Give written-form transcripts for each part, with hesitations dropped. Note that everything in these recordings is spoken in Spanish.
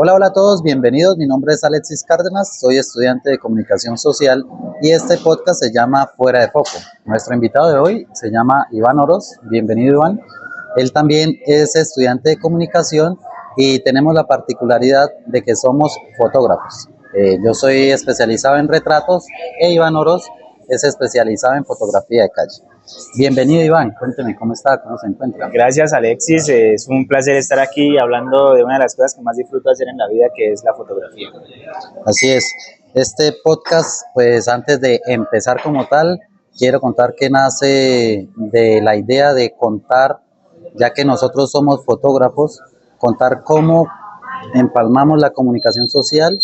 Hola, hola a todos, bienvenidos. Mi nombre es Alexis Cárdenas, soy estudiante de comunicación social y este podcast se llama Fuera de Foco. Nuestro invitado de hoy se llama Iván Oroz. Bienvenido, Iván. Él también es estudiante de comunicación y tenemos la particularidad de que somos fotógrafos. Yo soy especializado en retratos e Iván Oroz es especializado en fotografía de calle. Bienvenido, Iván, cuénteme cómo está, cómo se encuentra. Gracias, Alexis, es un placer estar aquí hablando de una de las cosas que más disfruto hacer en la vida, que es la fotografía. Así es, este podcast, pues antes de empezar como tal, quiero contar que nace de la idea de contar, ya que nosotros somos fotógrafos, contar cómo empalmamos la comunicación social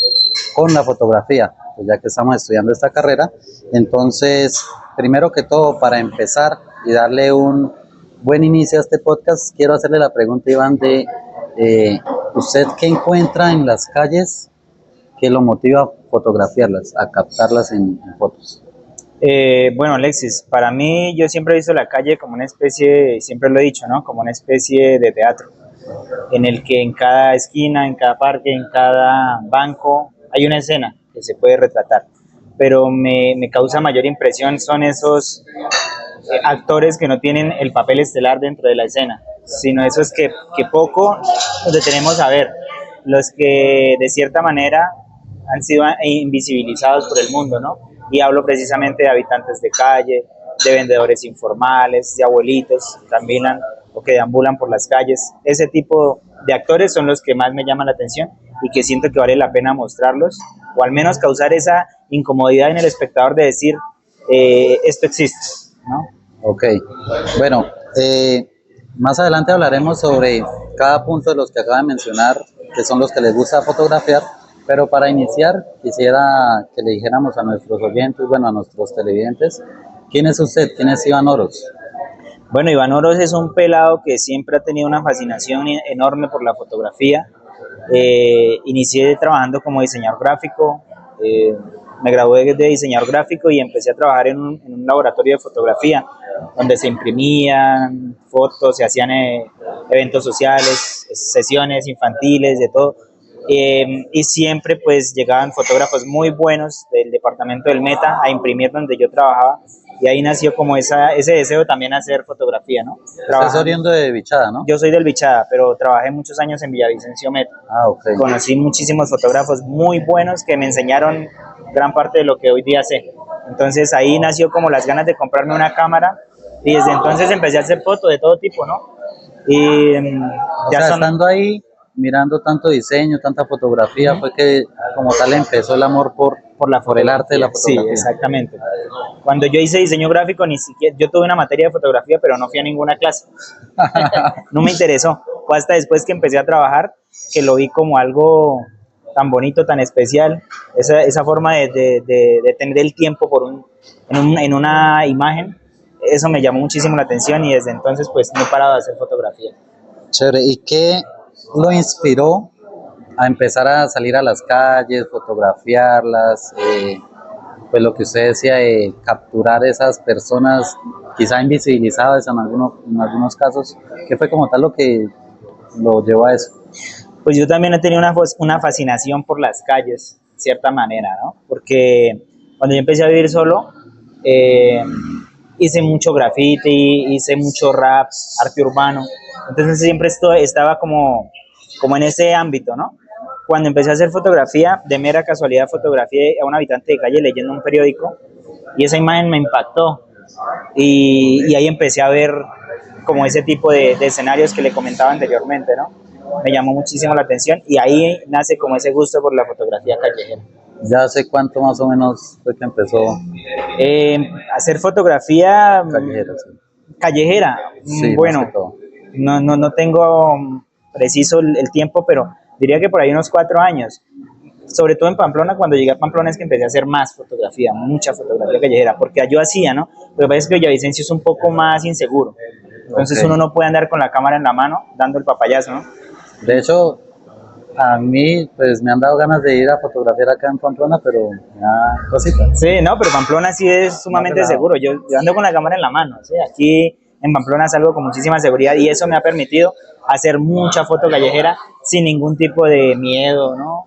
con la fotografía, pues ya que estamos estudiando esta carrera. Entonces, primero que todo, para empezar y darle un buen inicio a este podcast, quiero hacerle la pregunta, Iván, de ¿usted qué encuentra en las calles que lo motiva a fotografiarlas, a captarlas en fotos? Bueno, Alexis, para mí yo siempre he visto la calle como una especie, siempre lo he dicho, ¿no? Como una especie de teatro, en el que en cada esquina, en cada parque, en cada banco, hay una escena que se puede retratar. Pero me causa mayor impresión son esos actores que no tienen el papel estelar dentro de la escena, sino esos que poco nos detenemos a ver, los que de cierta manera han sido invisibilizados por el mundo, ¿no? Y hablo precisamente de habitantes de calle, de vendedores informales, de abuelitos que caminan o que deambulan por las calles. Ese tipo de actores son los que más me llaman la atención y que siento que vale la pena mostrarlos, o al menos causar esa incomodidad en el espectador de decir, esto existe, ¿no? Ok, bueno, más adelante hablaremos sobre cada punto de los que acaba de mencionar, que son los que les gusta fotografiar, pero para iniciar quisiera que le dijéramos a nuestros oyentes, bueno, a nuestros televidentes, ¿quién es usted? ¿Quién es Iván Oroz? Bueno, Iván Oroz es un pelado que siempre ha tenido una fascinación enorme por la fotografía. Inicié trabajando como diseñador gráfico, me gradué de diseñador gráfico y empecé a trabajar en un laboratorio de fotografía, donde se imprimían fotos, se hacían eventos sociales, sesiones infantiles, de todo. Y siempre pues llegaban fotógrafos muy buenos del departamento del Meta a imprimir donde yo trabajaba, y ahí nació como ese deseo también hacer fotografía, ¿no? Estás oriundo de Bichada, ¿no? Yo soy del Bichada, pero trabajé muchos años en Villavicencio Meta. Ah, ok. Conocí muchísimos fotógrafos muy buenos que me enseñaron gran parte de lo que hoy día sé. Entonces ahí nació como las ganas de comprarme una cámara, y desde entonces empecé a hacer fotos de todo tipo, ¿no? Y estando ahí, mirando tanto diseño, tanta fotografía, fue que como tal empezó el amor por el arte de la fotografía. Sí, exactamente. Cuando yo hice diseño gráfico, ni siquiera, yo tuve una materia de fotografía, pero no fui a ninguna clase. No me interesó. Fue hasta después que empecé a trabajar que lo vi como algo tan bonito, tan especial. Esa forma de tener el tiempo en una imagen, eso me llamó muchísimo la atención, y desde entonces pues no he parado de hacer fotografía. Chévere. ¿Y qué lo inspiró a empezar a salir a las calles, fotografiarlas, pues lo que usted decía, capturar esas personas quizá invisibilizadas en algunos casos? ¿Qué fue como tal lo que lo llevó a eso? Pues yo también he tenido una fascinación por las calles, de cierta manera, ¿no? Porque cuando yo empecé a vivir solo, hice mucho graffiti, hice mucho rap, arte urbano, entonces siempre estaba como en ese ámbito, ¿no? Cuando empecé a hacer fotografía, de mera casualidad fotografié a un habitante de calle leyendo un periódico, y esa imagen me impactó, y ahí empecé a ver como ese tipo de escenarios que le comentaba anteriormente, ¿no? Me llamó muchísimo la atención, y ahí nace como ese gusto por la fotografía callejera. ¿Ya hace cuánto más o menos fue que empezó? Hacer fotografía Callejera, sí. Callejera. Sí, bueno, no tengo preciso el tiempo, pero diría que por ahí unos 4 años. Sobre todo en Pamplona, cuando llegué a Pamplona es que empecé a hacer más fotografía, mucha fotografía callejera, porque yo hacía, ¿no? Lo que pasa es que Villavicencio es un poco más inseguro, entonces uno no puede andar con la cámara en la mano dando el papayazo, ¿no? De hecho, a mí pues me han dado ganas de ir a fotografiar acá en Pamplona, pero me da cosita. Sí, no, pero Pamplona sí es sumamente seguro. Yo ando con la cámara en la mano, ¿sí? Aquí en Pamplona salgo con muchísima seguridad y eso me ha permitido hacer mucha foto callejera sin ningún tipo de miedo, ¿no?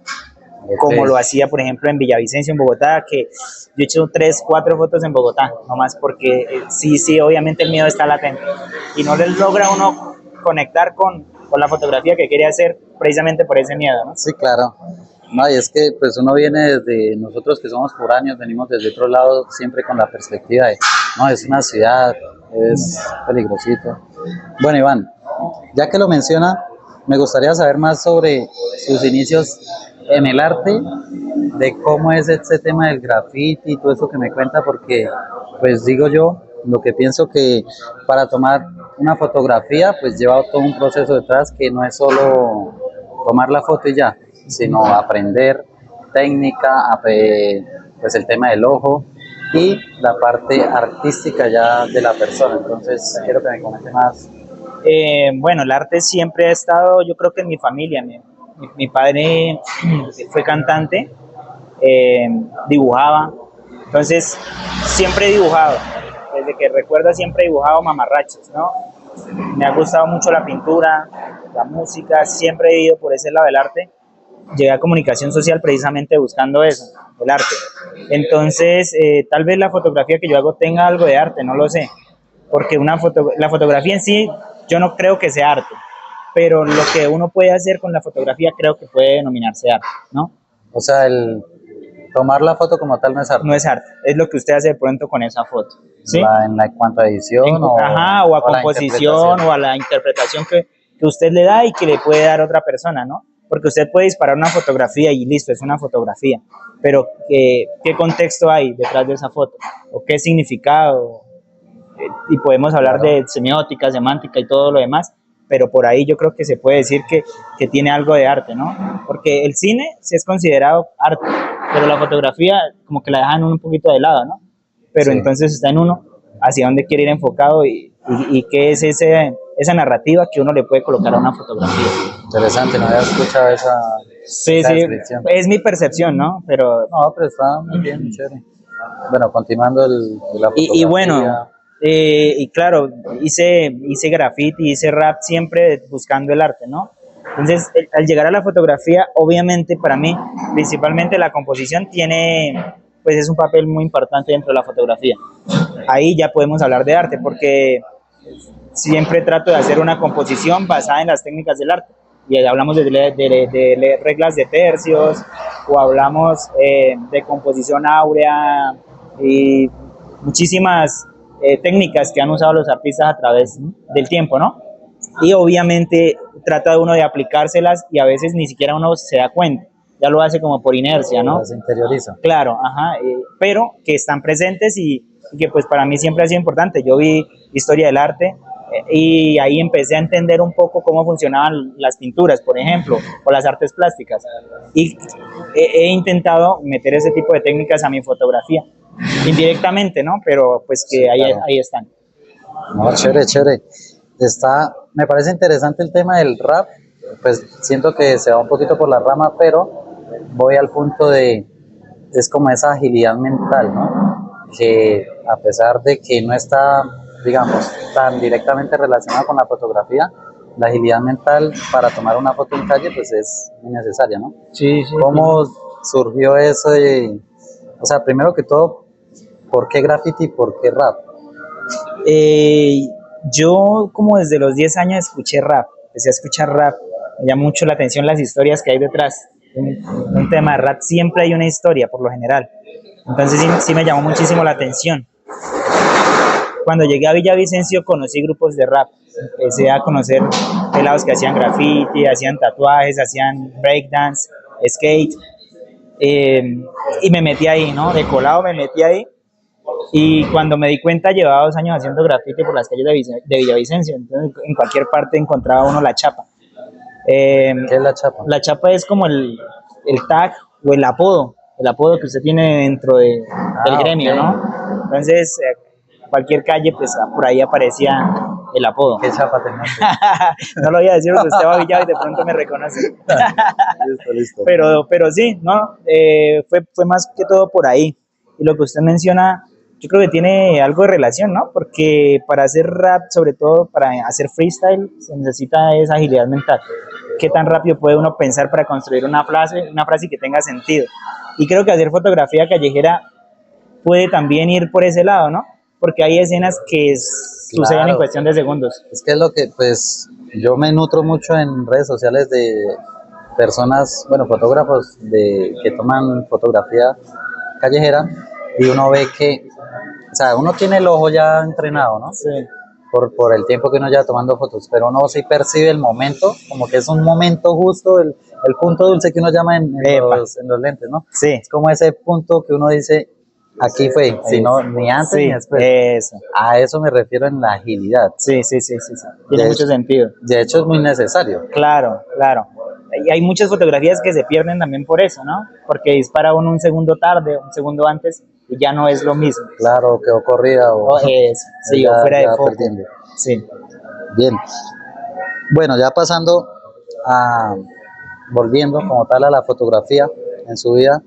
Como lo hacía, por ejemplo, en Villavicencio, en Bogotá, que yo he hecho 3, 4 fotos en Bogotá, nomás porque sí, obviamente el miedo está latente y no les logra uno conectar con la fotografía que quiere hacer precisamente por ese miedo, ¿no? Sí, claro. No, y es que pues uno viene desde, nosotros que somos foráneos, venimos desde otro lado siempre con la perspectiva de, no, es una ciudad, es peligrosito. Bueno, Iván, ya que lo menciona, me gustaría saber más sobre sus inicios en el arte, de cómo es este tema del graffiti y todo eso que me cuenta, porque pues digo yo, lo que pienso que para tomar una fotografía pues lleva todo un proceso detrás que no es solo tomar la foto y ya, sino aprender técnica, pues el tema del ojo y la parte artística ya de la persona. Entonces quiero que me comente más. Bueno, el arte siempre ha estado, yo creo que en mi familia. Mi padre fue cantante, dibujaba, entonces siempre he dibujado, desde que recuerdo siempre he dibujado mamarrachos, ¿no? Me ha gustado mucho la pintura, la música, siempre he ido por ese lado del arte. Llegué a comunicación social precisamente buscando eso, el arte. Entonces, tal vez la fotografía que yo hago tenga algo de arte, no lo sé, porque la fotografía en sí yo no creo que sea arte, pero lo que uno puede hacer con la fotografía creo que puede denominarse arte, ¿no? O sea, el tomar la foto como tal no es arte. No es arte, es lo que usted hace de pronto con esa foto, ¿sí? En cuanto a edición o a composición o a la interpretación que usted le da y que le puede dar otra persona, ¿no? Porque usted puede disparar una fotografía y listo, es una fotografía, pero ¿qué contexto hay detrás de esa foto? ¿O qué significado? Y podemos hablar de semiótica, semántica y todo lo demás, pero por ahí yo creo que se puede decir que tiene algo de arte, ¿no? Porque el cine sí es considerado arte, pero la fotografía como que la dejan un poquito de lado, ¿no? Pero sí. Entonces está en uno hacia dónde quiere ir enfocado y qué es esa narrativa que uno le puede colocar a una fotografía. Interesante, no había escuchado esa descripción. Es mi percepción, ¿no? Pero está muy bien, chévere. Bueno, continuando la fotografía. Y bueno, y claro, hice graffiti, hice rap siempre buscando el arte, ¿no? Entonces, al llegar a la fotografía, obviamente para mí, principalmente la composición pues es un papel muy importante dentro de la fotografía. Ahí ya podemos hablar de arte, porque siempre trato de hacer una composición basada en las técnicas del arte. Y hablamos de reglas de tercios, o hablamos de composición áurea, y muchísimas técnicas que han usado los artistas a través del tiempo, ¿no? Y obviamente trata uno de aplicárselas y a veces ni siquiera uno se da cuenta, ya lo hace como por inercia, ¿no? Las interioriza. Claro, pero que están presentes y que pues para mí siempre ha sido importante. Yo vi historia del arte y ahí empecé a entender un poco cómo funcionaban las pinturas, por ejemplo, o las artes plásticas. Y he intentado meter ese tipo de técnicas a mi fotografía, indirectamente, ¿no? Pero pues que sí, ahí están. No, chévere. Me parece interesante el tema del rap, pues siento que se va un poquito por la rama, pero voy al punto es como esa agilidad mental, ¿no? Que a pesar de que no está, digamos, tan directamente relacionada con la fotografía, la agilidad mental para tomar una foto en calle, pues es muy necesaria, ¿no? Sí. ¿Cómo surgió eso? O sea, primero que todo, ¿por qué graffiti y por qué rap? Yo como desde los 10 años empecé a escuchar rap, me llama mucho la atención las historias que hay detrás. Un tema de rap siempre hay una historia, por lo general. Entonces sí me llamó muchísimo la atención. Cuando llegué a Villavicencio conocí grupos de rap, empecé a conocer pelados que hacían graffiti, hacían tatuajes, hacían breakdance, skate, y me metí ahí, ¿no? De colado me metí ahí. Y cuando me di cuenta, llevaba 2 años haciendo graffiti por las calles de Villavicencio. Entonces, en cualquier parte encontraba uno la chapa. ¿Qué es la chapa? La chapa es como el tag o el apodo que usted tiene dentro del gremio, okay, ¿no? Entonces, cualquier calle, pues por ahí aparecía el apodo. ¿Qué chapa tenés? No lo voy a decir porque usted va a Villado y de pronto me reconoce. Listo. Pero sí, ¿no? Fue más que todo por ahí. Y lo que usted menciona yo creo que tiene algo de relación, ¿no? Porque para hacer rap, sobre todo para hacer freestyle, se necesita esa agilidad mental. ¿Qué tan rápido puede uno pensar para construir una frase que tenga sentido? Y creo que hacer fotografía callejera puede también ir por ese lado, ¿no? Porque hay escenas que suceden en cuestión de segundos. Es que es lo que, pues, yo me nutro mucho en redes sociales de personas, bueno, fotógrafos que toman fotografía callejera y uno ve que, o sea, uno tiene el ojo ya entrenado, ¿no? Sí. Por el tiempo que uno lleva tomando fotos, pero uno sí percibe el momento, como que es un momento justo, el punto dulce que uno llama en los lentes, ¿no? Sí. Es como ese punto que uno dice, aquí fue, si no, ni antes ni después. Eso. A eso me refiero en la agilidad. Sí. Tiene mucho sentido. De hecho, es muy necesario. Claro. Y hay muchas fotografías que se pierden también por eso, ¿no? Porque dispara uno un segundo tarde, un segundo antes, y ya no es lo mismo. Claro, quedó corrida o fuera de foco. Perdiendo. Sí. Bien. Bueno, ya volviendo como tal a la fotografía en su vida,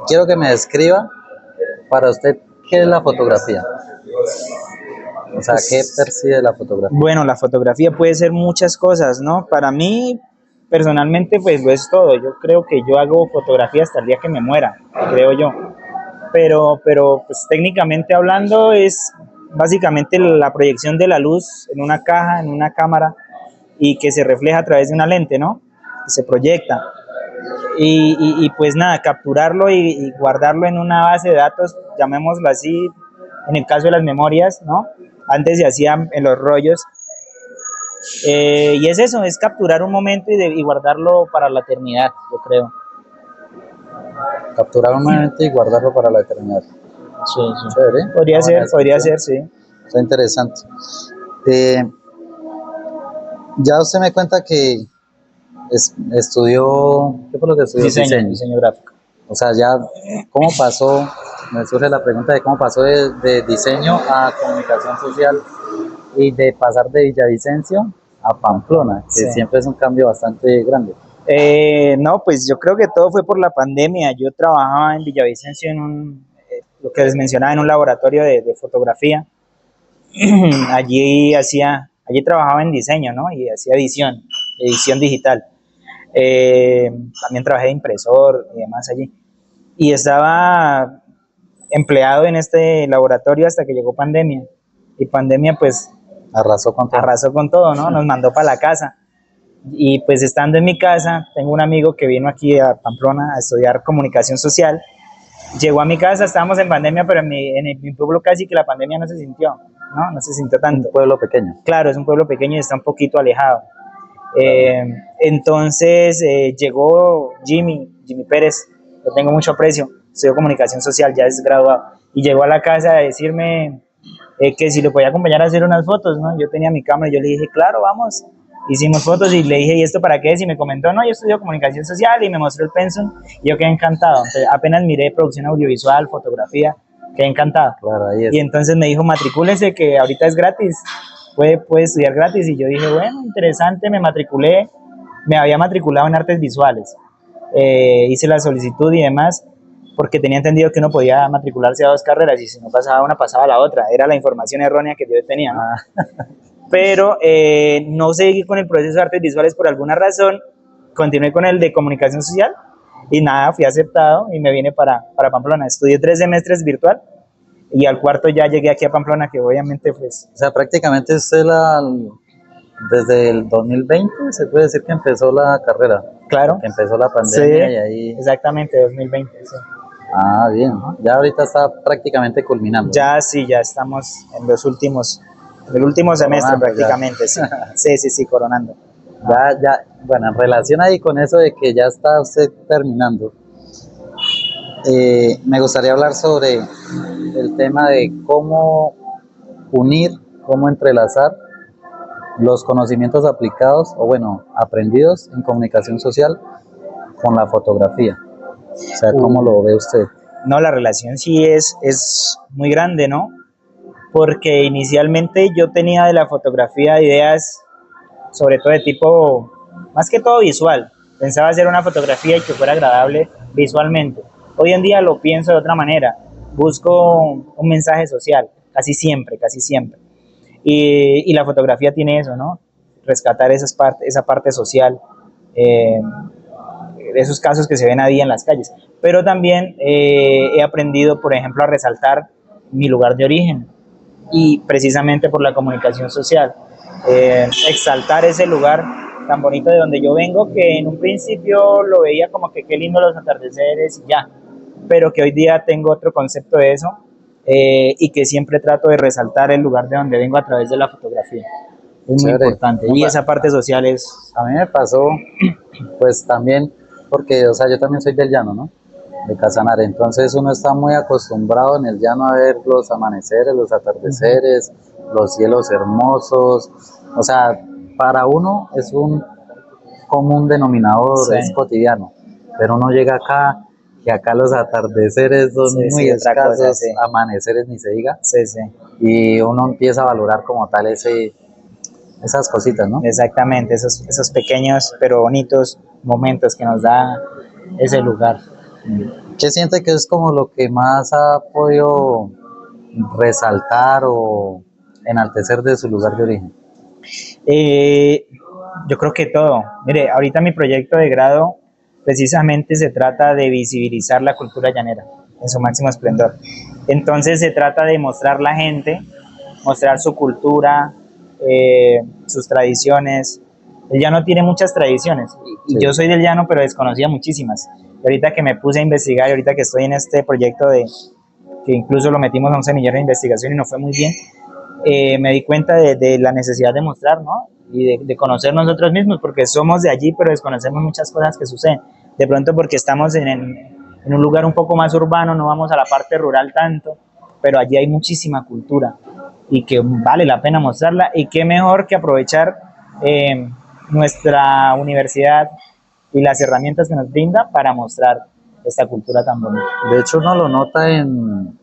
quiero que me describa para usted qué es la fotografía. O sea, ¿qué percibe la fotografía? Bueno, la fotografía puede ser muchas cosas, ¿no? Para mí, personalmente, pues lo es todo. Yo creo que yo hago fotografía hasta el día que me muera, creo yo. Pero pues técnicamente hablando es básicamente la proyección de la luz en una caja, en una cámara, y que se refleja a través de una lente, ¿no? Que se proyecta. Y pues nada, capturarlo y guardarlo en una base de datos, llamémoslo así, en el caso de las memorias, ¿no? Antes se hacían en los rollos. Y es eso, es capturar un momento y guardarlo para la eternidad, yo creo. Capturar un momento y guardarlo para la eternidad. Sí. Chévere. Podría ser, sí. Está interesante. Ya usted me cuenta que estudió, ¿qué fue lo que estudió? Diseño gráfico. O sea, ya, ¿cómo pasó? Me surge la pregunta de cómo pasó de diseño a comunicación social y de pasar de Villavicencio a Pamplona, que siempre es un cambio bastante grande. No, pues yo creo que todo fue por la pandemia. Yo trabajaba en Villavicencio en lo que les mencionaba, en un laboratorio de fotografía. Allí trabajaba en diseño, ¿no? Y hacía edición digital. También trabajé de impresor y demás allí. Y estaba empleado en este laboratorio hasta que llegó pandemia. Y pandemia, pues, arrasó con todo, ¿no? Nos mandó para la casa. Y pues estando en mi casa, tengo un amigo que vino aquí a Pamplona a estudiar comunicación social. Llegó a mi casa, estábamos en pandemia, pero en mi pueblo casi que la pandemia no se sintió, ¿no? No se sintió tanto. Un pueblo pequeño. Claro, es un pueblo pequeño y está un poquito alejado. Entonces llegó Jimmy Pérez, lo tengo mucho aprecio, estudió comunicación social, ya es graduado, y llegó a la casa a decirme que si le podía acompañar a hacer unas fotos, ¿no? Yo tenía mi cámara y yo le dije, claro, vamos. Hicimos fotos y le dije, ¿y esto para qué es? Y me comentó, no, yo estudio comunicación social, y me mostró el pensum y yo quedé encantado. Entonces, apenas miré producción audiovisual, fotografía, quedé encantado. Claro, ahí es. Y entonces me dijo, matricúlese que ahorita es gratis, puede estudiar gratis. Y yo dije, bueno, interesante, me matriculé, me había matriculado en artes visuales. Hice la solicitud y demás, porque tenía entendido que uno podía matricularse a 2 carreras y si no pasaba una, pasaba la otra. Era la información errónea que yo tenía, ¿no? Pero no seguí con el proceso de artes visuales por alguna razón, continué con el de comunicación social y nada, fui aceptado y me vine para Pamplona. Estudié 3 semestres virtual y al cuarto ya llegué aquí a Pamplona, que obviamente pues... O sea, prácticamente usted desde el 2020 se puede decir que empezó la carrera. Claro. Que empezó la pandemia sí, y ahí... Exactamente, 2020, sí. Ah, bien, ¿no? Ya ahorita está prácticamente culminando. Ya sí, ya estamos en el último semestre prácticamente, sí, coronando. Ya, bueno, en relación ahí con eso de que ya está usted terminando, me gustaría hablar sobre el tema de cómo unir, cómo entrelazar los conocimientos aplicados o bueno, aprendidos en comunicación social con la fotografía. O sea, ¿cómo lo ve usted? No, la relación sí es muy grande, ¿no? Porque inicialmente yo tenía de la fotografía ideas, sobre todo de tipo, más que todo visual. Pensaba hacer una fotografía y que fuera agradable visualmente. Hoy en día lo pienso de otra manera. busco un mensaje social, casi siempre, casi siempre. Y la fotografía tiene eso, ¿no? Rescatar esa parte social, esos casos que se ven a día en las calles. Pero también he aprendido, por ejemplo, a resaltar mi lugar de origen, y precisamente por la comunicación social, exaltar ese lugar tan bonito de donde yo vengo, que en un principio lo veía como que qué lindo los atardeceres y ya, pero que hoy día tengo otro concepto de eso, y que siempre trato de resaltar el lugar de donde vengo a través de la fotografía. Es muy importante. Y esa parte social es... A mí me pasó, pues también, porque, o sea, yo también soy del llano, ¿no? De Casanare, entonces uno está muy acostumbrado en el llano a ver los amaneceres, los atardeceres, los cielos hermosos, o sea, para uno es un común denominador, sí, es cotidiano, pero uno llega acá, que acá los atardeceres son muy escasos, cosa, sí, amaneceres ni se diga, sí, sí, y uno empieza a valorar como tal esas cositas, ¿no? Exactamente, esos pequeños pero bonitos momentos que nos da ese lugar. ¿Qué siente que es como lo que más ha podido resaltar o enaltecer de su lugar de origen? Yo creo que todo. Mire, ahorita mi proyecto de grado precisamente se trata de visibilizar la cultura llanera en su máximo esplendor. Entonces se trata de mostrar a la gente, mostrar su cultura, sus tradiciones. El llano tiene muchas tradiciones y sí, yo soy del llano, pero desconocía muchísimas. Y ahorita que me puse a investigar, y ahorita que estoy en este proyecto que incluso lo metimos a un semillero de investigación y nos fue muy bien, me di cuenta de la necesidad de mostrar, ¿no? Y de conocer nosotros mismos, porque somos de allí, pero desconocemos muchas cosas que suceden. De pronto porque estamos en un lugar un poco más urbano, no vamos a la parte rural tanto, pero allí hay muchísima cultura y que vale la pena mostrarla, y qué mejor que aprovechar nuestra universidad y las herramientas que nos brinda para mostrar esta cultura tan bonita. De hecho, uno lo nota en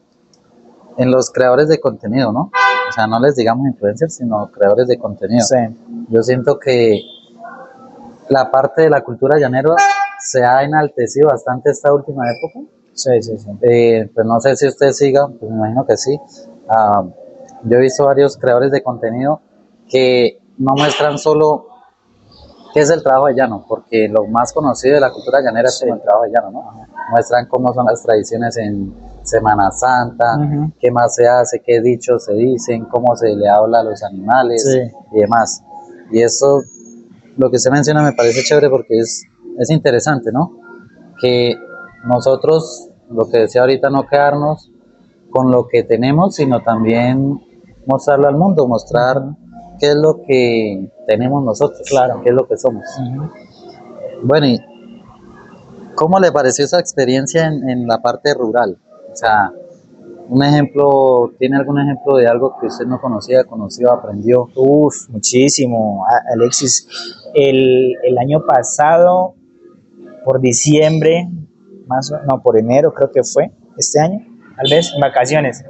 los creadores de contenido, ¿no? O sea, no les digamos influencers, sino creadores de contenido. Sí. Yo siento que la parte de la cultura llanera se ha enaltecido bastante esta última época. Sí, sí, sí. Pues no sé si usted siga, pues me imagino que sí. Yo he visto varios creadores de contenido que no muestran solo qué es el trabajo de llano, porque lo más conocido de la cultura llanera es como el trabajo de llano, ¿no? Muestran cómo son las tradiciones en Semana Santa, qué más se hace, qué dichos se dicen, cómo se le habla a los animales, sí, y demás. Y eso, lo que usted menciona me parece chévere porque es interesante, ¿no? Que nosotros, lo que decía ahorita, no quedarnos con lo que tenemos, sino también mostrarlo al mundo, mostrar qué es lo que tenemos nosotros, claro, qué es lo que somos. Bueno, ¿y cómo le pareció esa experiencia en la parte rural? O sea, un ejemplo, ¿tiene algún ejemplo de algo que usted no conocía, conoció, aprendió? Muchísimo, Alexis. El año pasado, por diciembre, por enero creo que fue, este año, tal vez, en vacaciones,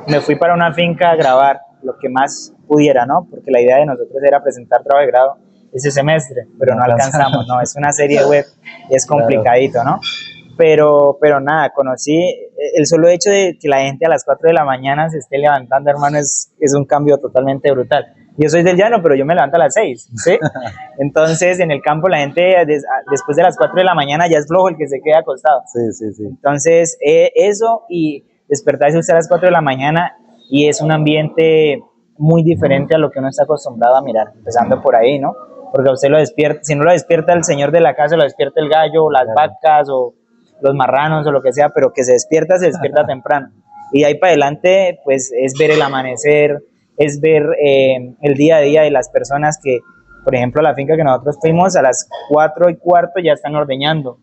me fui para una finca a grabar lo que más pudiera, ¿no? Porque la idea de nosotros era presentar trabajo de grado ese semestre, pero no alcanzamos, ¿no? Es una serie web y es complicadito, ¿no? Pero nada, conocí el solo hecho de que la gente a las 4 de la mañana se esté levantando, hermano, es un cambio totalmente brutal. Yo soy del llano, pero yo me levanto a las 6, ¿sí? Entonces, en el campo la gente después de las 4 de la mañana ya es flojo el que se queda acostado. Sí, sí, sí. Entonces, eso y despertarse usted a las 4 de la mañana y es un ambiente muy diferente a lo que uno está acostumbrado a mirar, empezando por ahí, ¿no? Porque a usted lo despierta, si no lo despierta el señor de la casa, lo despierta el gallo, las vacas o los marranos o lo que sea, pero que se despierta temprano. Y de ahí para adelante, pues es ver el amanecer, es ver el día a día de las personas que, por ejemplo, la finca que nosotros fuimos, a las 4:15 ya están ordeñando,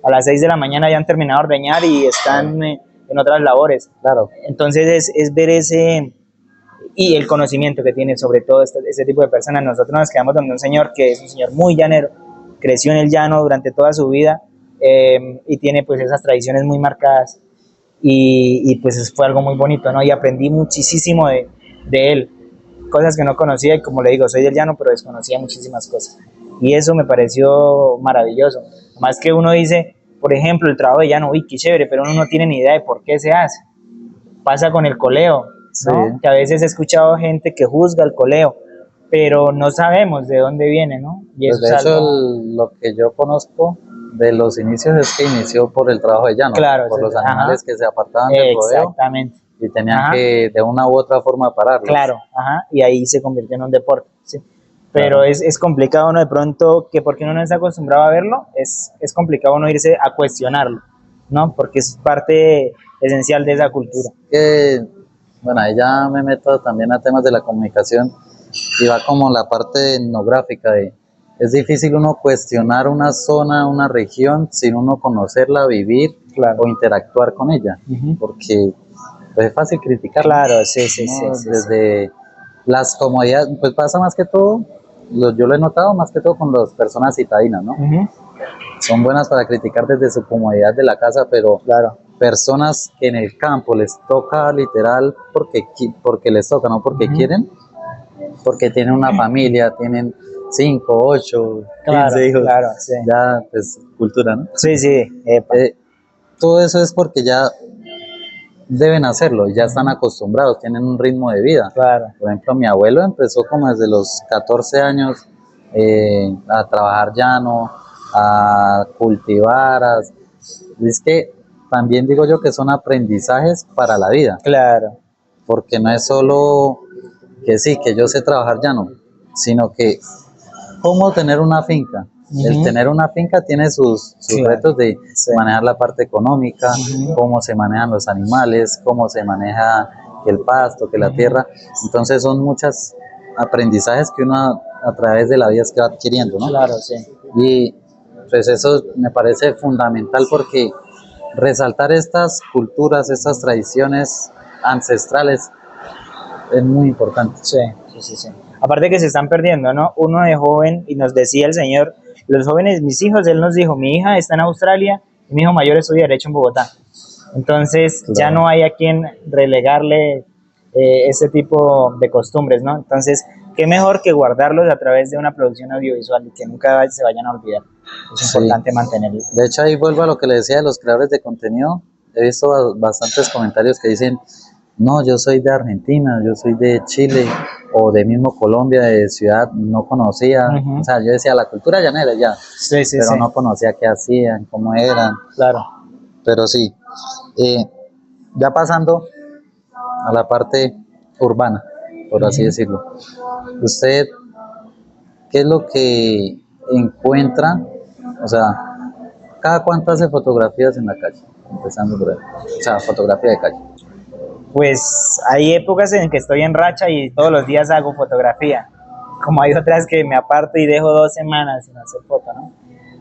a las 6 de la mañana ya han terminado de ordeñar y están en otras labores. Claro. Entonces es ver ese, y el conocimiento que tiene sobre todo este tipo de personas. Nosotros nos quedamos donde un señor que es un señor muy llanero, creció en el llano durante toda su vida, y tiene pues esas tradiciones muy marcadas y pues fue algo muy bonito, ¿no? Y aprendí muchísimo de él, cosas que no conocía, y como le digo, soy del llano, pero desconocía muchísimas cosas y eso me pareció maravilloso. Más que uno dice, por ejemplo, el trabajo de llano, uy, qué chévere, pero uno no tiene ni idea de por qué se hace. Pasa con el coleo, Sí. ¿no? Que a veces he escuchado gente que juzga el coleo, pero no sabemos de dónde viene, ¿no? Y Pues eso de es hecho, algo, lo que yo conozco de los inicios es que inició por el trabajo de llano, claro, por los ajá, animales que se apartaban del rodeo exactamente, y tenían ajá, que de una u otra forma pararlos. claro, ajá, y ahí se convirtió en un deporte, ¿sí? Pero Claro. es complicado uno de pronto, que porque uno no está acostumbrado a verlo, es complicado uno irse a cuestionarlo, ¿no? Porque es parte esencial de esa cultura. Que, bueno, ahí ya me meto también a temas de la comunicación y va como la parte etnográfica de, es difícil uno cuestionar una zona, una región sin uno conocerla, vivir Claro. o interactuar con ella, Ujú. porque pues, es fácil criticar, Claro, sí, sí, ¿no? sí, sí, sí. Desde las comodidades, pues pasa más que todo, yo lo he notado más que todo con las personas citadinas, ¿no? Ujú. Son buenas para criticar desde su comodidad de la casa, pero Claro. personas que en el campo les toca literal porque les toca, no porque Ujú. quieren, porque tienen una familia, tienen 5, 8, Claro, 15 hijos, claro, sí. ya pues cultura, ¿no? Sí, sí, epa. Todo eso es porque ya deben hacerlo, ya están acostumbrados, tienen un ritmo de vida. Claro. Por ejemplo, mi abuelo empezó como desde los 14 años a trabajar llano, a cultivar, es que también digo yo que son aprendizajes para la vida, Claro. porque no es solo que sí, que yo sé trabajar llano, sino que cómo tener una finca. El Ujú. tener una finca tiene sus Claro. retos de Sí. manejar la parte económica, Ujú. cómo se manejan los animales, cómo se maneja el pasto, que la Ujú. tierra. Entonces son muchos aprendizajes que uno a través de la vida es que va adquiriendo, ¿no? Claro, sí. Y pues eso me parece fundamental porque resaltar estas culturas, estas tradiciones ancestrales es muy importante. Sí, sí, sí, sí. Aparte que se están perdiendo, ¿no? Uno de joven, y nos decía el señor, los jóvenes, mis hijos, él nos dijo, mi hija está en Australia y mi hijo mayor estudia Derecho en Bogotá. Entonces Claro. ya no hay a quien relegarle ese tipo de costumbres, ¿no? Entonces, qué mejor que guardarlos a través de una producción audiovisual y que nunca se vayan a olvidar. Es Sí. importante mantenerlo. De hecho, ahí vuelvo a lo que le decía de los creadores de contenido. He visto bastantes comentarios que dicen, no, yo soy de Argentina, yo soy de Chile o de mismo Colombia, de ciudad, no conocía. Ujú. O sea, yo decía la cultura llanera ya, Sí, sí, pero sí. no conocía qué hacían, cómo eran. Claro. Pero sí, eh, ya pasando a la parte urbana, por así Ujú. decirlo. ¿Usted qué es lo que encuentra? O sea, ¿cada cuánto hace fotografías en la calle? Empezando por ahí. O sea, fotografía de calle. Pues hay épocas en que estoy en racha y todos los días hago fotografía. Como hay otras que me aparto y dejo 2 semanas sin hacer foto, ¿no?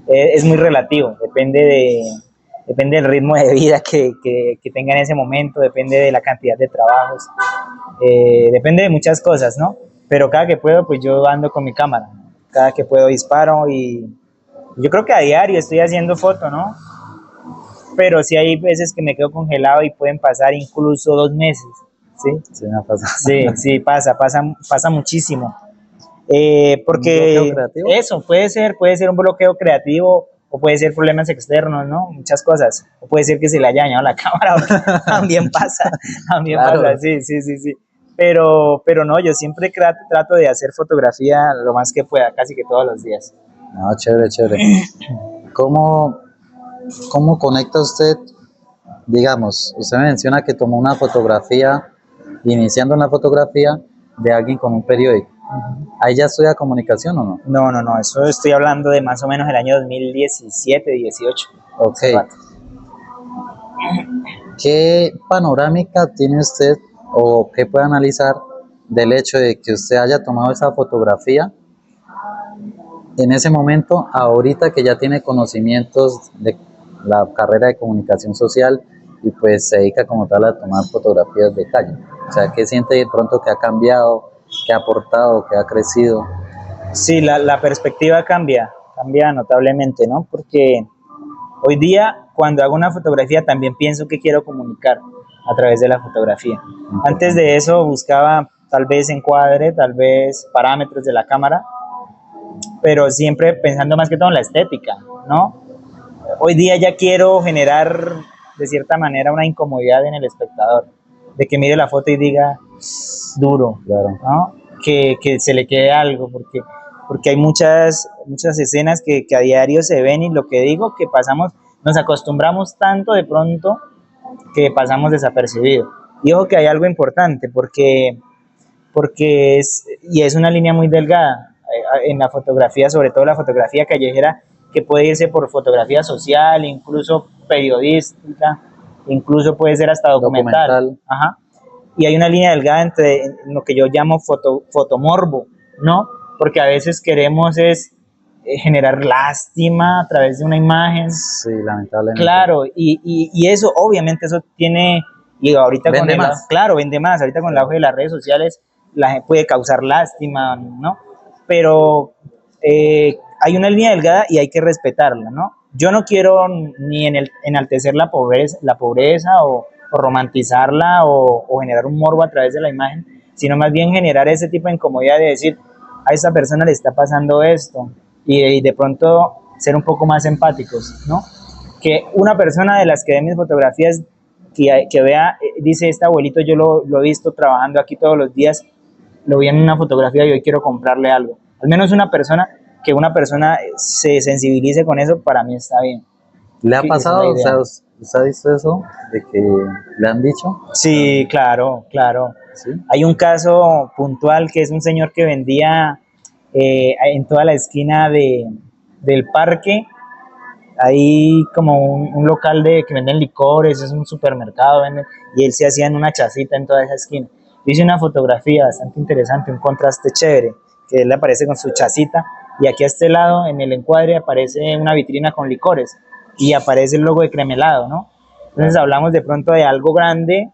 Es muy relativo, depende del ritmo de vida que tenga en ese momento, depende de la cantidad de trabajos, depende de muchas cosas, ¿no? Pero cada que puedo, pues yo ando con mi cámara, cada que puedo disparo y yo creo que a diario estoy haciendo foto, ¿no? Pero sí hay veces que me quedo congelado y pueden pasar incluso 2 meses, ¿sí? Sí, me ha pasado. Sí, sí, pasa muchísimo. ¿Un Porque bloqueo creativo? eso puede ser un bloqueo creativo o puede ser problemas externos, ¿no? Muchas cosas. O puede ser que se le haya dañado la cámara, también pasa, también Claro. pasa, sí, sí, sí, sí. Pero no, yo siempre trato de hacer fotografía lo más que pueda, casi que todos los días. No, chévere, chévere. ¿Cómo, cómo conecta usted, digamos, usted menciona que tomó una fotografía, iniciando en la fotografía de alguien con un periódico? ¿Ahí ya estudia comunicación o no? No, no, no, eso estoy hablando de más o menos el año 2017, 18. Ok. Hace rato. ¿Qué panorámica tiene usted o qué puede analizar del hecho de que usted haya tomado esa fotografía en ese momento, ahorita que ya tiene conocimientos de la carrera de comunicación social y pues se dedica como tal a tomar fotografías de calle? O sea, ¿qué siente de pronto que ha cambiado, que ha aportado, que ha crecido? Sí, la perspectiva cambia notablemente, ¿no? Porque hoy día, cuando hago una fotografía, también pienso que quiero comunicar a través de la fotografía. Antes de eso buscaba tal vez encuadre, tal vez parámetros de la cámara, pero siempre pensando más que todo en la estética, ¿no? Hoy día ya quiero generar de cierta manera una incomodidad en el espectador. de que mire la foto y diga, duro, Claro. ¿no? Que se le quede algo, porque hay muchas escenas que a diario se ven y lo que digo, que pasamos, nos acostumbramos tanto de pronto que pasamos desapercibido. Y ojo que hay algo importante, porque es una línea muy delgada en la fotografía, sobre todo la fotografía callejera, que puede irse por fotografía social, incluso periodística, incluso puede ser hasta documental. Ajá. Y hay una línea delgada entre lo que yo llamo fotomorbo, ¿no? Porque a veces queremos generar lástima a través de una imagen. Sí, lamentablemente. Claro, y eso, obviamente, eso tiene, y ahorita vende con más. claro, vende más, ahorita con el auge de las redes sociales, la gente puede causar lástima, ¿no? Pero hay una línea delgada y hay que respetarla, ¿no? Yo no quiero ni enaltecer la pobreza o romantizarla o generar un morbo a través de la imagen, sino más bien generar ese tipo de incomodidad de decir, a esta persona le está pasando esto, y de pronto ser un poco más empáticos, ¿no? Que una persona de las que ve mis fotografías, que vea, dice, este abuelito yo lo he visto trabajando aquí todos los días, lo vi en una fotografía y hoy quiero comprarle algo. Al menos una persona se sensibilice con eso, para mí está bien. ¿Le ha Sí, pasado? O sea, ¿usted ha visto eso? ¿De que le han dicho? Sí, claro, claro. ¿Sí? Hay un caso puntual que es un señor que vendía en toda la esquina del parque. Hay como un local que venden licores, es un supermercado, y él se hacía en una chacita en toda esa esquina. Yo hice una fotografía bastante interesante, un contraste chévere, que él aparece con su chacita, y aquí a este lado, en el encuadre, aparece una vitrina con licores, y aparece el logo de Cremelado, ¿no? Entonces hablamos de pronto de algo grande,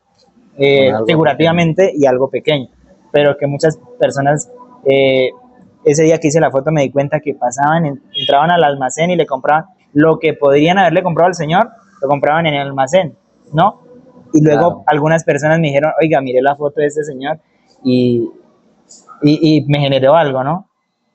figurativamente, pequeño, y algo pequeño, pero que muchas personas, ese día que hice la foto me di cuenta que entraban al almacén y le compraban lo que podrían haberle comprado al señor, lo compraban en el almacén, ¿no? Y luego algunas personas me dijeron, oiga, miré la foto de este señor y me generó algo, ¿no?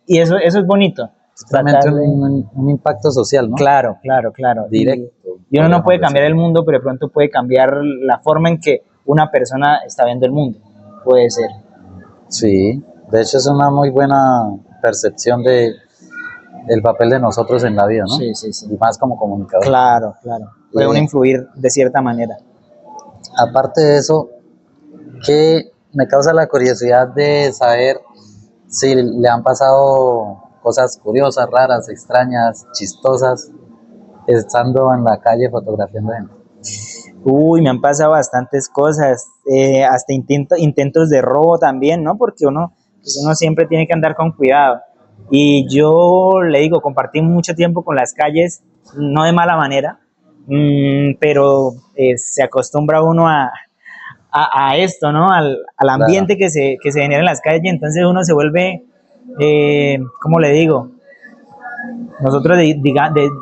Y eso es bonito. Realmente un impacto social, ¿no? Claro, claro, claro. Directo. Y uno no puede cambiar el mundo, pero de pronto puede cambiar la forma en que una persona está viendo el mundo. Puede ser. Sí, de hecho es una muy buena percepción del papel de nosotros en la vida, ¿no? Sí, sí, sí. Y más como comunicador. Claro, claro. Puede uno influir de cierta manera. Aparte de eso, que me causa la curiosidad de saber si le han pasado cosas curiosas, raras, extrañas, chistosas, estando en la calle fotografiando gente. Uy, me han pasado bastantes cosas, hasta intentos de robo también, ¿no? Porque uno siempre tiene que andar con cuidado. Y yo le digo, compartí mucho tiempo con las calles, no de mala manera, pero se acostumbra uno a esto, ¿no? Al ambiente que se genera en las calles, entonces uno se vuelve, ¿cómo le digo? Nosotros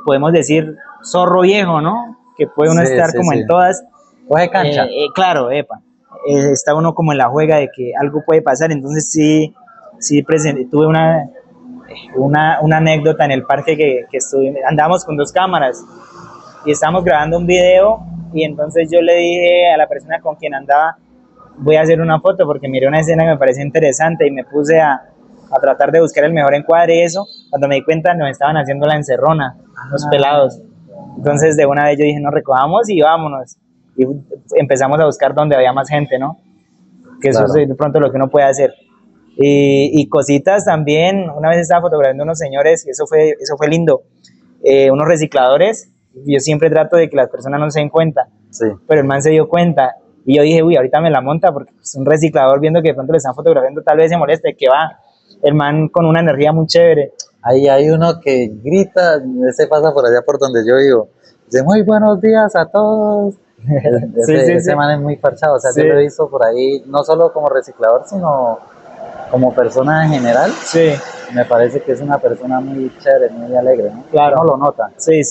podemos decir zorro viejo, ¿no? Que puede uno estar como en todas. Coge cancha. Claro, está uno como en la juega de que algo puede pasar, entonces sí tuve una anécdota en el parque que andábamos con 2 cámaras y estábamos grabando un video, y entonces yo le dije a la persona con quien andaba, voy a hacer una foto porque miré una escena que me pareció interesante y me puse a tratar de buscar el mejor encuadre, y eso, cuando me di cuenta nos estaban haciendo la encerrona, los pelados. Entonces de una vez yo dije, nos recojamos y vámonos, y empezamos a buscar donde había más gente, ¿no? Que eso es de pronto lo que uno puede hacer. Y cositas también. Una vez estaba fotografiando unos señores y eso fue lindo, unos recicladores. Yo siempre trato de que las personas no se den cuenta, sí, pero el man se dio cuenta y yo dije, uy, ahorita me la monta, porque es un reciclador, viendo que de pronto le están fotografiando, tal vez se moleste, que va el man con una energía muy chévere. Ahí hay uno que grita, ese pasa por allá por donde yo vivo, dice muy buenos días a todos. Ese man es muy parchado, o sea, yo lo he visto por ahí, no solo como reciclador, sino como persona en general. Sí. Me parece que es una persona muy chévere, muy alegre, ¿no? Claro. Uno lo nota. Sí.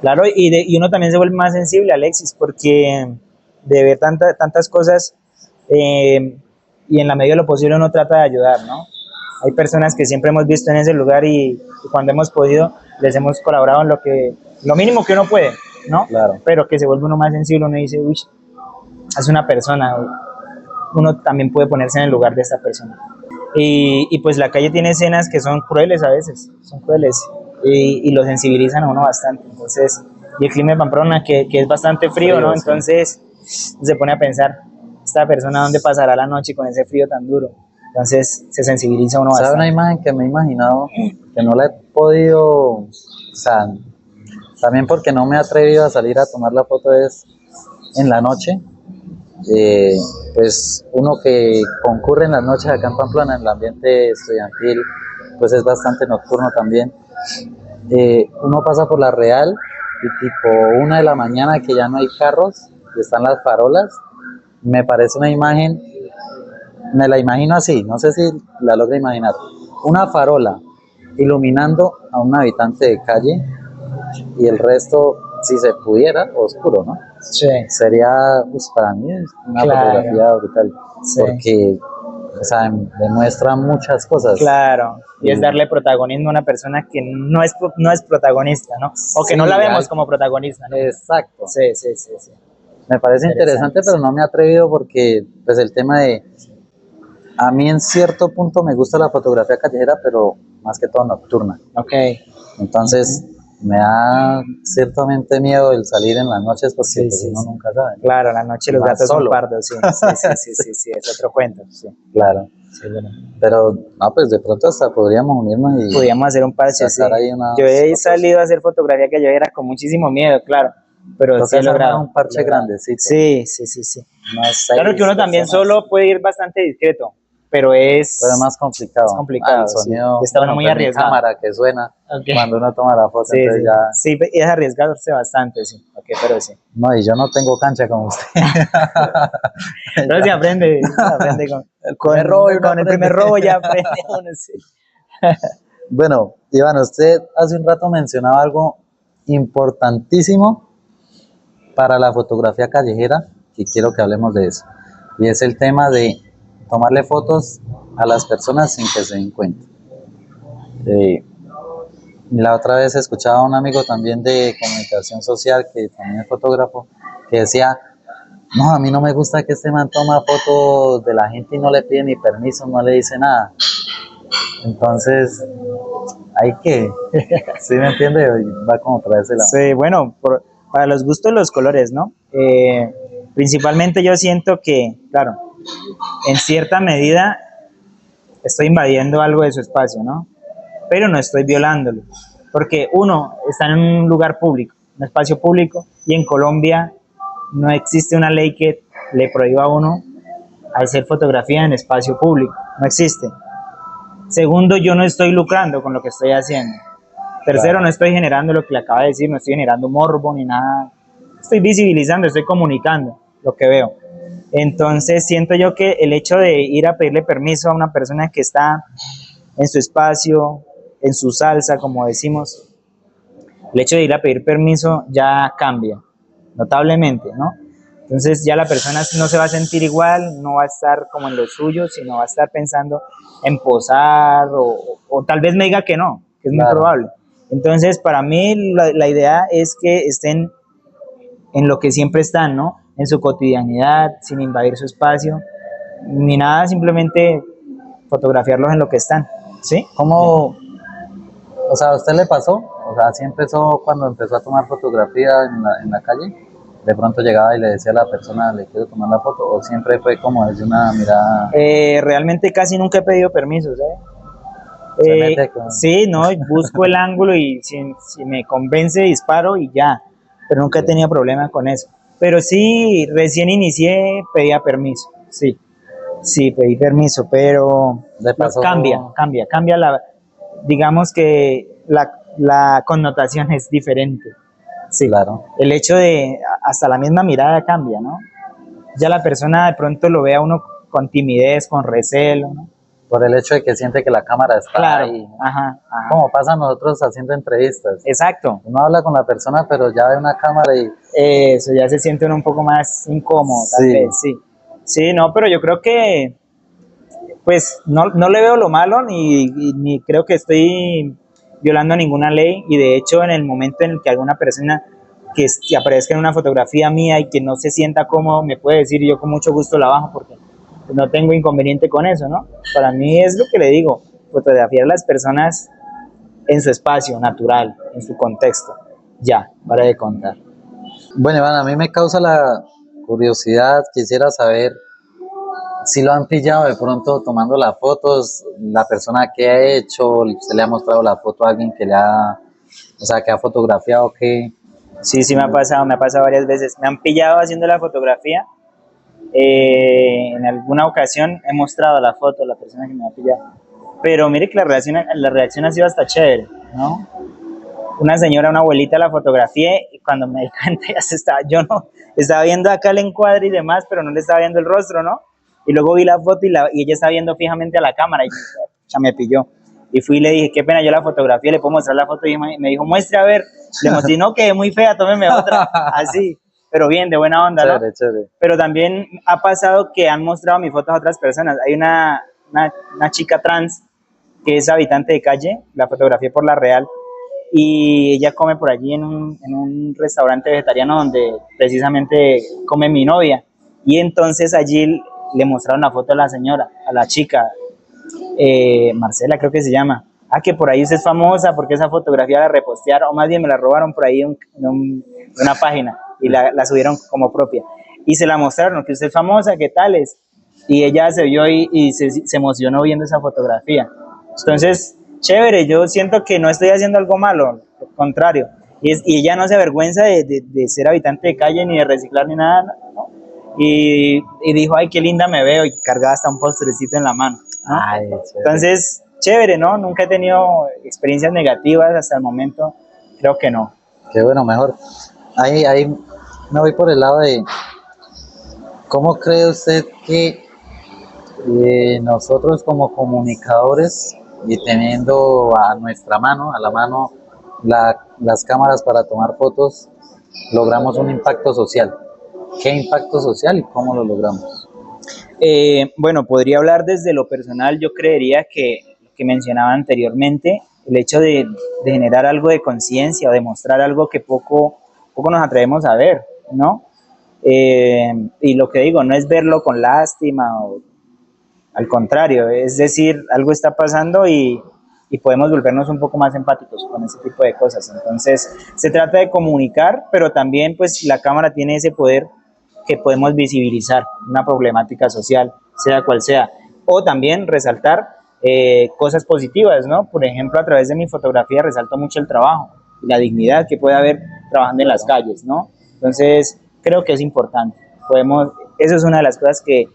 Claro, y uno también se vuelve más sensible, Alexis, porque de ver tantas cosas, y en la medida de lo posible uno trata de ayudar, ¿no? Hay personas que siempre hemos visto en ese lugar y cuando hemos podido les hemos colaborado en lo mínimo que uno puede, ¿no? Claro. Pero que se vuelve uno más sensible, uno dice, uy, hace una persona, uno también puede ponerse en el lugar de esta persona. Y pues la calle tiene escenas que son crueles a veces, son crueles, y lo sensibilizan a uno bastante. Entonces, y el clima de Pamplona, que es bastante frío, ¿no? Sí. Entonces, se pone a pensar, esta persona dónde pasará la noche con ese frío tan duro. Entonces, se sensibiliza uno ¿Sabe bastante. una imagen que me he imaginado, que no la he podido, o sea, también porque no me he atrevido a salir a tomar la foto, es en la noche? Pues uno que concurre en las noches acá en Pamplona, en el ambiente estudiantil, pues es bastante nocturno también. Uno pasa por la Real y tipo 1 de la mañana, que ya no hay carros y están las farolas, me parece una imagen, me la imagino así, no sé si la logra imaginar, una farola iluminando a un habitante de calle y el resto, si se pudiera, oscuro, ¿no? Sí, Sería, pues para mí es una Claro. fotografía brutal, Sí. porque, o sea, demuestra muchas cosas. claro. Y es darle protagonismo a una persona que no es protagonista, ¿no? O que no Sí, la vemos hay- como protagonista, ¿no? Exacto. Sí. Me parece interesante, pero no me he atrevido porque, pues, el tema de, a mí en cierto punto me gusta la fotografía callejera, pero más que todo nocturna. Ok. Entonces, me da ciertamente miedo el salir en las noches porque Sí, pues, sí, uno sí. nunca sabe, ¿no? Claro, la noche Y los más gatos son solo. pardos, sí, sí, es otro cuento, sí. Claro. Sí, bueno. Pero, no, pues de pronto hasta podríamos unirnos y Podríamos hacer un parche, sí. sacar ahí unas Yo he fotos. salido a hacer fotografía callejera con muchísimo miedo, claro, pero Toca sí he armar logrado. un parche he logrado. grandecito. Sí. Unas Claro 6 que uno también personas. solo puede ir bastante discreto, pero Pero es más complicado. es complicado, El sonido, sí. Está uno muy pues, arriesgado. mi cámara que suena Ok. cuando uno toma la foto, Sí, entonces ya... sí, es arriesgarse bastante, sí, ok, pero sí. No, y yo no tengo cancha como usted. Pero sí aprende con, El primer robo y uno con el primer aprende. robo ya aprende uno, sí. Bueno, Iván, usted hace un rato mencionaba algo importantísimo para la fotografía callejera, y quiero que hablemos de eso. Y es el tema de tomarle fotos a las personas sin que se den cuenta. La otra vez escuchaba a un amigo también de comunicación social, que también es fotógrafo, que decía, no, a mí no me gusta que este man toma fotos de la gente y no le pide ni permiso, no le dice nada. Entonces, hay que, ¿sí me entiende? Va como para ese lado. Sí, bueno, para los gustos los colores, ¿no? Principalmente yo siento que, claro, en cierta medida estoy invadiendo algo de su espacio, ¿no? Pero no estoy violándolo, porque uno está en un lugar público, un espacio público, y en Colombia no existe una ley que le prohíba a uno hacer fotografía en espacio público, no existe. Segundo, yo no estoy lucrando con lo que estoy haciendo. Tercero, Claro. no estoy generando lo que le acaba de decir, no estoy generando morbo ni nada. Estoy visibilizando, estoy comunicando lo que veo. Entonces siento yo que el hecho de ir a pedirle permiso a una persona que está en su espacio, en su salsa, como decimos, el hecho de ir a pedir permiso ya cambia notablemente, ¿no? Entonces ya la persona no se va a sentir igual, no va a estar como en lo suyo, sino va a estar pensando en posar o tal vez me diga que no, que es muy Claro. probable. Entonces para mí la idea es que estén en lo que siempre están, ¿no? En su cotidianidad, sin invadir su espacio, ni nada, simplemente fotografiarlos en lo que están, ¿sí? ¿Cómo, o sea, a usted le pasó? O sea, ¿así empezó cuando empezó a tomar fotografía en la calle? De pronto llegaba y le decía a la persona, le quiero tomar la foto, o siempre fue como desde una mirada... Realmente casi nunca he pedido permiso, ¿sabes? Se mete con... Sí, no, busco el ángulo y si me convence disparo y ya, pero nunca he tenido problema con eso. Pero sí, recién inicié, pedía permiso, sí, pedí permiso, pero Le pasó... cambia digamos que la connotación es diferente. Sí, Claro. el hecho de, hasta la misma mirada cambia, ¿no? Ya la persona de pronto lo ve a uno con timidez, con recelo, ¿no? Por el hecho de que siente que la cámara está Claro, ahí. ajá. Como pasa nosotros haciendo entrevistas. Exacto. Uno habla con la persona, pero ya ve una cámara y... Eso, ya se siente uno un poco más incómodo, tal Sí. vez, sí. Sí, no, pero yo creo que, pues, no le veo lo malo, ni creo que estoy violando ninguna ley, y de hecho, en el momento en el que alguna persona que aparezca en una fotografía mía y que no se sienta cómodo, me puede decir, y yo con mucho gusto la bajo porque no tengo inconveniente con eso, ¿no? Para mí es lo que le digo, fotografiar a las personas en su espacio natural, en su contexto. Ya, para de contar. Bueno, Iván, a mí me causa la curiosidad, quisiera saber si lo han pillado de pronto tomando las fotos, la persona que ha hecho, usted le ha mostrado la foto a alguien que le ha, o sea, que ha fotografiado, que, Sí, sí me ha pasado varias veces. Me han pillado haciendo la fotografía. En alguna ocasión he mostrado la foto a la persona que me ha pillado. Pero mire que la reacción ha sido hasta chévere, ¿no? Una señora, una abuelita la fotografié y cuando me di cuenta ya se estaba, yo no, estaba viendo acá el encuadre y demás, pero no le estaba viendo el rostro, ¿no? Y luego vi la foto y ella estaba viendo fijamente a la cámara y ya me pilló. Y fui y le dije, qué pena, yo la fotografía, le puedo mostrar la foto y me dijo, muestre a ver. Le mostré, no, que es muy fea, tómeme otra. Así, pero bien, de buena onda, ¿no? chévere, chévere. Pero también ha pasado que han mostrado mis fotos a otras personas. Hay una chica trans que es habitante de calle, la fotografié por La Real, y ella come por allí en un restaurante vegetariano donde precisamente come mi novia. Y entonces allí le mostraron la foto a la señora, a la chica, Marcela creo que se llama. Ah, que por ahí usted es famosa porque esa fotografía la repostearon, o más bien me la robaron por ahí en una página y la subieron como propia. Y se la mostraron, que usted es famosa, ¿qué tal es? Y ella se vio y se emocionó viendo esa fotografía. Entonces, chévere, yo siento que no estoy haciendo algo malo, al contrario. Y ella no se avergüenza de ser habitante de calle, ni de reciclar, ni nada, ¿no? Y dijo, ay, qué linda me veo, y cargaba hasta un postrecito en la mano, ¿no? Ay, chévere. Entonces, chévere, ¿no? Nunca he tenido experiencias negativas hasta el momento, creo que no. Qué bueno, mejor. Ahí me voy por el lado de, ¿cómo cree usted que nosotros como comunicadores y teniendo a nuestra mano, a la mano, las cámaras para tomar fotos, logramos un impacto social? ¿Qué impacto social y cómo lo logramos? Bueno, podría hablar desde lo personal. Yo creería que lo que mencionaba anteriormente, el hecho de generar algo de conciencia o de mostrar algo que poco nos atrevemos a ver, ¿no? Y lo que digo, no es verlo con lástima, o, al contrario, es decir, algo está pasando y podemos volvernos un poco más empáticos con ese tipo de cosas. Entonces, se trata de comunicar, pero también pues la cámara tiene ese poder que podemos visibilizar una problemática social, sea cual sea, o también resaltar cosas positivas, ¿no? Por ejemplo, a través de mi fotografía resalto mucho el trabajo y la dignidad que puede haber trabajando en las calles, ¿no? Entonces, creo que es importante. Eso es una de las cosas que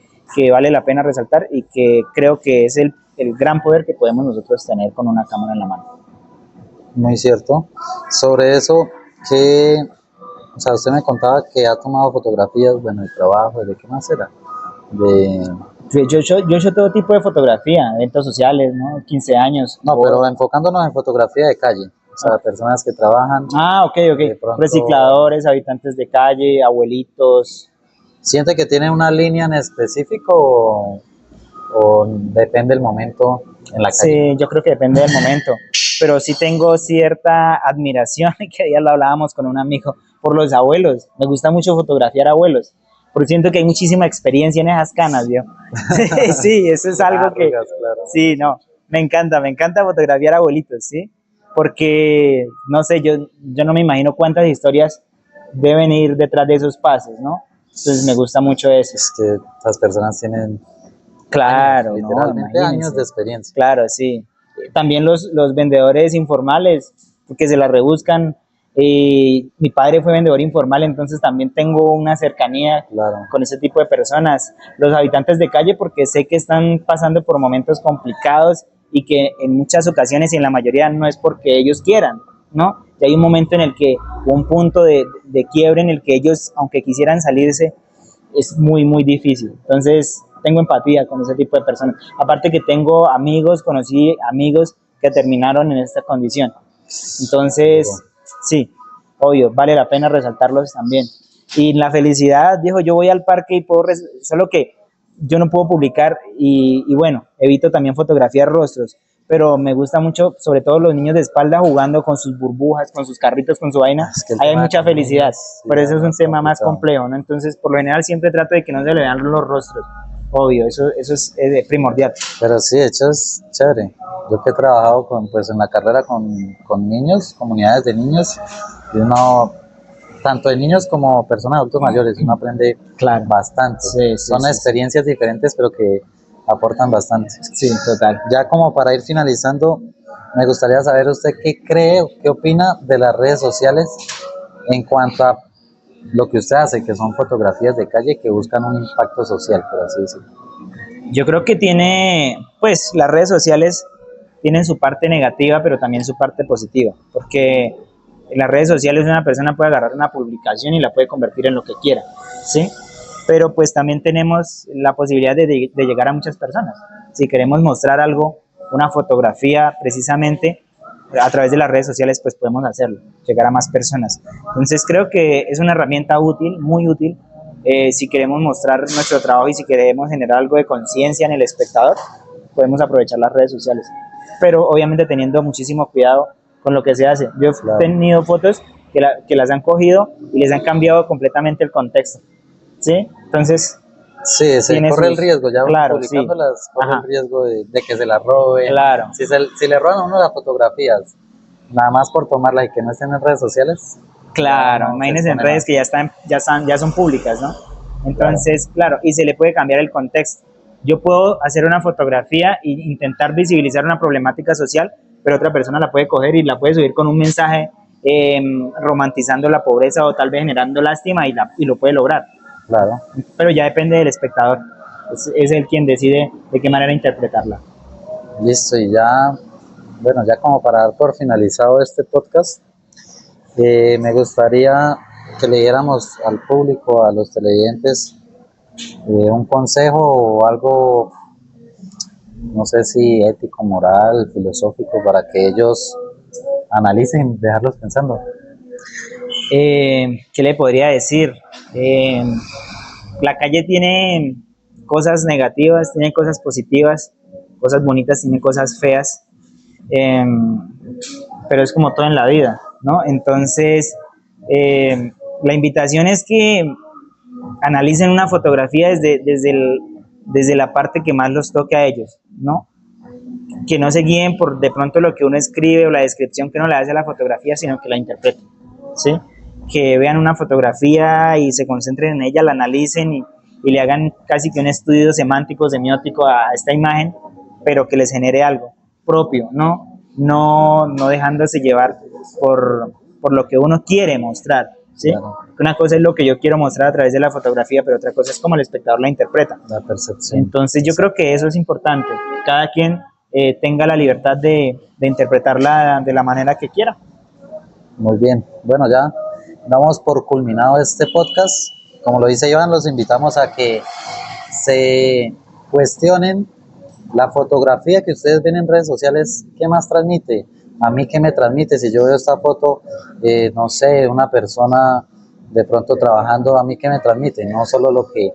vale la pena resaltar y que creo que es el gran poder que podemos nosotros tener con una cámara en la mano. Muy cierto. Sobre eso, ¿qué, o sea, usted me contaba que ha tomado fotografías, bueno, de trabajo, ¿de qué más era? De, Yo he hecho todo tipo de fotografía, eventos sociales, ¿no? 15 años. no, pero enfocándonos en fotografía de calle, o sea, personas que trabajan. Ok. De pronto, Recicladores, habitantes de calle, abuelitos. ¿siente que tiene una línea en específico o depende del momento en la calle? Sí, yo creo que depende del momento, pero sí tengo cierta admiración, que ya lo hablábamos con un amigo, por los abuelos. Me gusta mucho fotografiar abuelos, porque siento que hay muchísima experiencia en esas canas, ¿vio? Sí, eso es algo que... Claro. Sí, no, me encanta fotografiar abuelitos, ¿sí? Porque, no sé, yo no me imagino cuántas historias deben ir detrás de esos pasos, ¿no? Entonces me gusta mucho eso. Es que las personas tienen Claro, años, ¿no? literalmente Imagínense. años de experiencia. Claro, sí. También los vendedores informales, que se la rebuscan. Mi padre fue vendedor informal, entonces también tengo una cercanía Claro. con ese tipo de personas. Los habitantes de calle, porque sé que están pasando por momentos complicados y que en muchas ocasiones y en la mayoría no es porque ellos quieran, ¿no? Y hay un momento en el que, un punto de quiebre en el que ellos, aunque quisieran salirse, es muy, muy difícil. Entonces, tengo empatía con ese tipo de personas. Aparte que conocí amigos que terminaron en esta condición. Entonces, sí, obvio, vale la pena resaltarlos también. Y la felicidad, dijo, yo voy al parque y solo que yo no puedo publicar y bueno, evito también fotografiar rostros, pero me gusta mucho, sobre todo los niños de espalda jugando con sus burbujas, con sus carritos, con su vaina. Es que el Ahí hay tema mucha con felicidad, niños, sí, pero eso es un tema más complicado. complejo, ¿no? Entonces, por lo general siempre trato de que no se le vean los rostros, obvio, eso es primordial. Pero sí, de hecho es chévere. Yo que he trabajado pues en la carrera con niños, comunidades de niños, y uno, tanto de niños como personas adultos mayores, uno aprende Claro. bastante. Sí, sí, Son sí, experiencias diferentes, pero que aportan bastante. sí, total. Ya como para ir finalizando, me gustaría saber usted qué cree o qué opina de las redes sociales en cuanto a lo que usted hace, que son fotografías de calle que buscan un impacto social, por así decirlo. Yo creo que pues las redes sociales tienen su parte negativa, pero también su parte positiva, porque en las redes sociales una persona puede agarrar una publicación y la puede convertir en lo que quiera, ¿sí? Pero pues también tenemos la posibilidad de llegar a muchas personas. Si queremos mostrar algo, una fotografía precisamente, a través de las redes sociales, pues podemos hacerlo, llegar a más personas. Entonces creo que es una herramienta útil, muy útil, si queremos mostrar nuestro trabajo y si queremos generar algo de conciencia en el espectador, podemos aprovechar las redes sociales. Pero obviamente teniendo muchísimo cuidado con lo que se hace. Yo he tenido fotos que las han cogido y les han cambiado completamente el contexto, ¿sí? Entonces, sí, se corre el riesgo, ya claro, publicándolas, sí, corre el riesgo de que se las roben. Claro. Si le roban a uno las fotografías, nada más por tomarlas y que no estén en redes sociales. Claro, no, imagínense en redes que ya son públicas, ¿no? Entonces, claro, y se le puede cambiar el contexto. Yo puedo hacer una fotografía e intentar visibilizar una problemática social, pero otra persona la puede coger y la puede subir con un mensaje romantizando la pobreza o tal vez generando lástima y lo puede lograr. Claro. Pero ya depende del espectador. Es él quien decide de qué manera interpretarla. Listo, y ya, bueno, ya como para dar por finalizado este podcast, me gustaría que le diéramos al público, a los televidentes, un consejo o algo, no sé si ético, moral, filosófico, para que ellos analicen, dejarlos pensando. ¿Qué le podría decir? La calle tiene cosas negativas, tiene cosas positivas, cosas bonitas, tiene cosas feas, pero es como todo en la vida, ¿no? Entonces, la invitación es que analicen una fotografía desde la parte que más los toque a ellos, ¿no? Que no se guíen por de pronto lo que uno escribe o la descripción que uno le hace a la fotografía, sino que la interpreten, ¿sí? Que vean una fotografía y se concentren en ella, la analicen y le hagan casi que un estudio semántico, semiótico a esta imagen, pero que les genere algo propio, no dejándose llevar por lo que uno quiere mostrar, ¿sí? Claro. Una cosa es lo que yo quiero mostrar a través de la fotografía, pero otra cosa es cómo el espectador la interpreta. La percepción. Entonces yo creo que eso es importante, cada quien tenga la libertad de interpretarla de la manera que quiera. Muy bien, bueno, ya damos por culminado este podcast. Como lo dice Iván, los invitamos a que se cuestionen la fotografía que ustedes ven en redes sociales, ¿qué más transmite? A mí, ¿qué me transmite? Si yo veo esta foto, no sé, una persona de pronto trabajando, ¿a mí qué me transmite? No solo lo que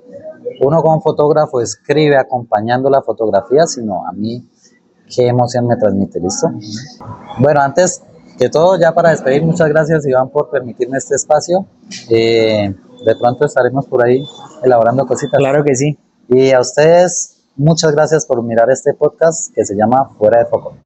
uno como fotógrafo escribe acompañando la fotografía, sino a mí, ¿qué emoción me transmite? ¿Listo? Bueno, antes que todo, ya para despedir, muchas gracias, Iván, por permitirme este espacio. De pronto estaremos por ahí elaborando cositas. Claro que sí. Y a ustedes, muchas gracias por mirar este podcast que se llama Fuera de Foco.